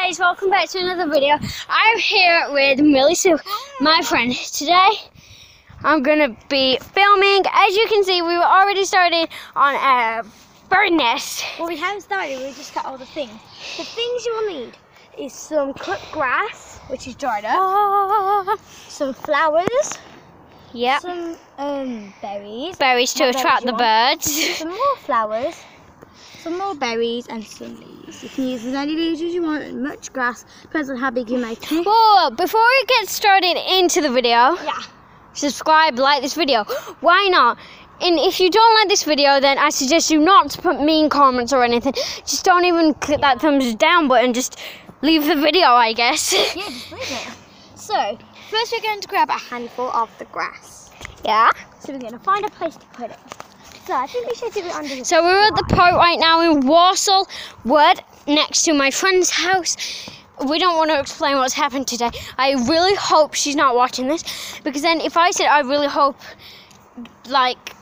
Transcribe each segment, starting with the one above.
guys, welcome back to another video. I'm here with Millie Sue, my friend. Today I'm gonna be filming. As you can see, we were already started on a bird nest. Well, we haven't started, we just got all the things. The things you will need is some cut grass, which is dried up, some flowers, Yep. some berries. Berries to What attract the berries birds. Some more flowers, some more berries, and some leaves. You can use as many leaves as you want, and much grass, depends on how big you make it. Whoa, before we get started into the video, Yeah. subscribe, like this video. Why not? And if you don't like this video, then I suggest you not to put mean comments or anything. Just don't even click that thumbs down button. Just leave the video, I guess. Yeah, just leave it. So, first we're going to grab a handful of the grass. Yeah. So we're going to find a place to put it. So I think we should do it under the So we're at the park right now in Walsall Wood, next to my friend's house. We don't want to explain what's happened today. I really hope she's not watching this, because then if I said I really hope, like,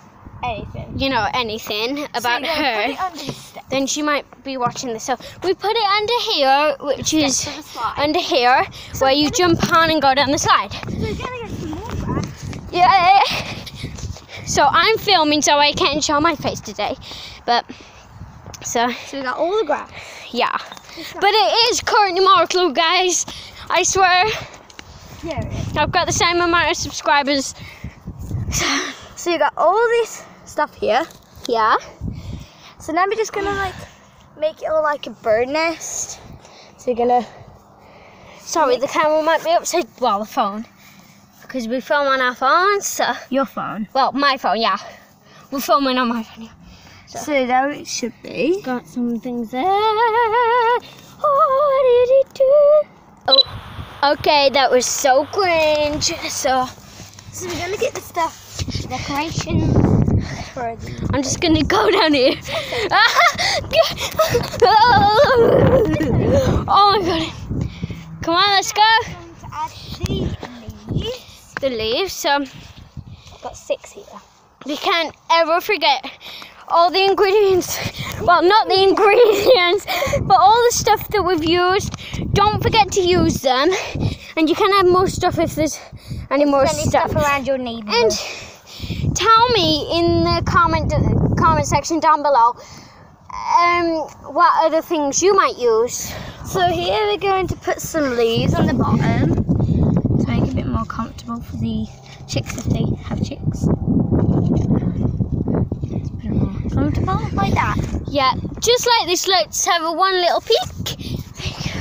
anything. you know, anything about So her, put it under the step. then she might be watching this. So we put it under here, which is Steps of the slide. under here, where you jump on and go down the slide. So we're going to get some more grass. Yeah. So I'm filming, so I can't show my face today, but so So we got all the grass. yeah. But it is Courtney Marklow, guys. I swear, Yeah, it is. I've got the same amount of subscribers. So you got all this stuff here. Yeah. So now we're just gonna like make it look like a bird nest. So you're gonna Sorry, the camera might be upside. Well, the phone, because we film on our phones. So, your phone. well, my phone. Yeah, we're filming on my phone. Yeah. So there it should be. Got some things there. Oh, did it do? Oh, okay, that was so cringe. So So we're gonna get the stuff, decorations for the. I'm just gonna go down here. Oh my god! Come on, let's go. I'm going to add the leaves. The leaves. I've got 6 here. We can't ever forget all the ingredients. Well, not the ingredients, but all the stuff that we've used. Don't forget to use them. And you can add more stuff if there's any more Any stuff. stuff around your neighbourhood. And tell me in the comment section down below what other things you might use. So here we're going to put some leaves on the bottom to make it a bit more comfortable for the chicks if they have chicks. It's a bit more comfortable like that. Yeah, just like this. Let's have one little peek.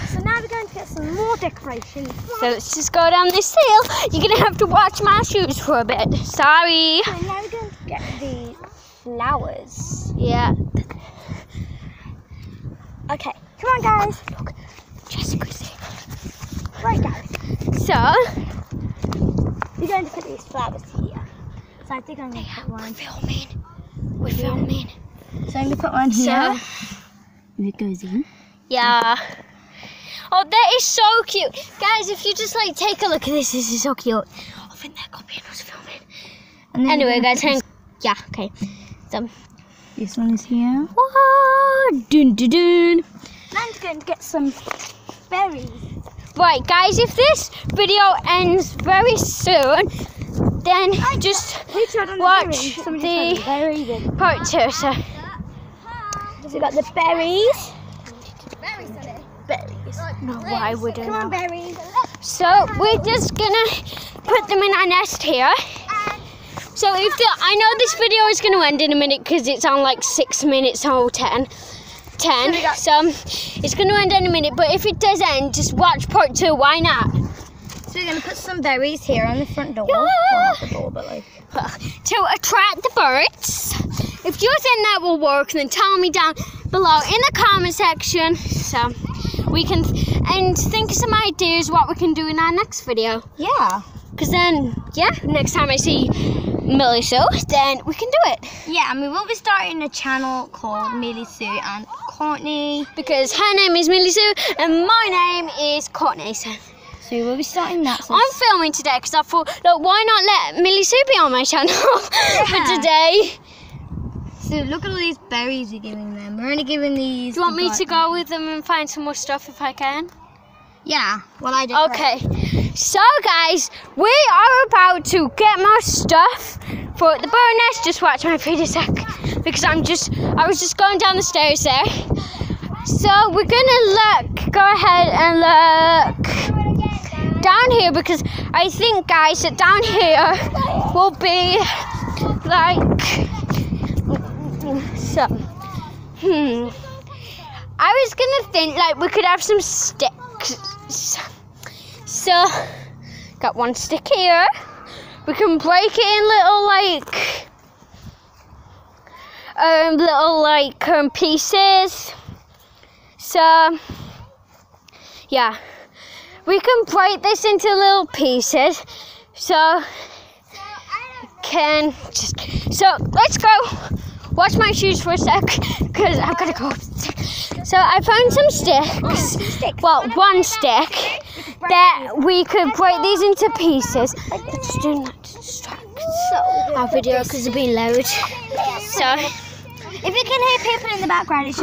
So now we're going to get some more decorations. So let's just go down this hill. You're gonna have to watch my shoes for a bit. Sorry. So now we're going to get the flowers. Yeah. Okay, come on guys. Look, Jessica's here. Right guys. So We're going to put these flowers here. So I think I'm going to put one. we're filming. So I'm going to put one here. If it goes in. Yeah. Oh, that is so cute, guys. If you just like take a look at this, this is so cute. I think that copy was filming. And then Anyway, we're guys, gonna hang. Yeah. Okay. So. this one is here. Whoa, dun dun dun. And I'm going to get some berries. Right, guys, if this video ends very soon, then just watch the part 2. So we got the berries. Berries. no, why wouldn't Come on, I? berries. So we're just gonna put them in our nest here. So if I know this video is gonna end in a minute because it's on like 6 minutes or 10. So it's gonna end in a minute, but if it does end, just watch part 2. Why not? So we're going to put some berries here on the front door. Yeah. Well, not the door, but like. To attract the birds. If you think that will work, then tell me down below in the comment section. So we can and think of some ideas what we can do in our next video. Yeah. Because then, yeah, next time I see Millie Sue, then we can do it. Yeah, and we will be starting a channel called Millie Sue and Courtney. Because her name is Millie Sue and my name is Courtney. So So we'll be starting that. So I'm filming today because I thought, look, why not let Millie Sue be on my channel for today? So look at all these berries you're giving them. We're only giving these. Do you want me to go with them and find some more stuff if I can? Yeah, well I did. Okay, so guys, we are about to get more stuff for the bird nest. Just watch my feet a sec, because I was just going down the stairs there. So we're gonna go ahead and look down here, because I think, guys, that down here will be like, so, I was gonna think like we could have some sticks. So, got one stick here. We can break it in little pieces. So, yeah, we can break this into little pieces. So let's go. Watch my shoes for a sec, because I've got to go. So I found some sticks. Well, one stick that we could break these into pieces. Just doing that to distract our video because it's been loud. So if you can hear people in the background, it's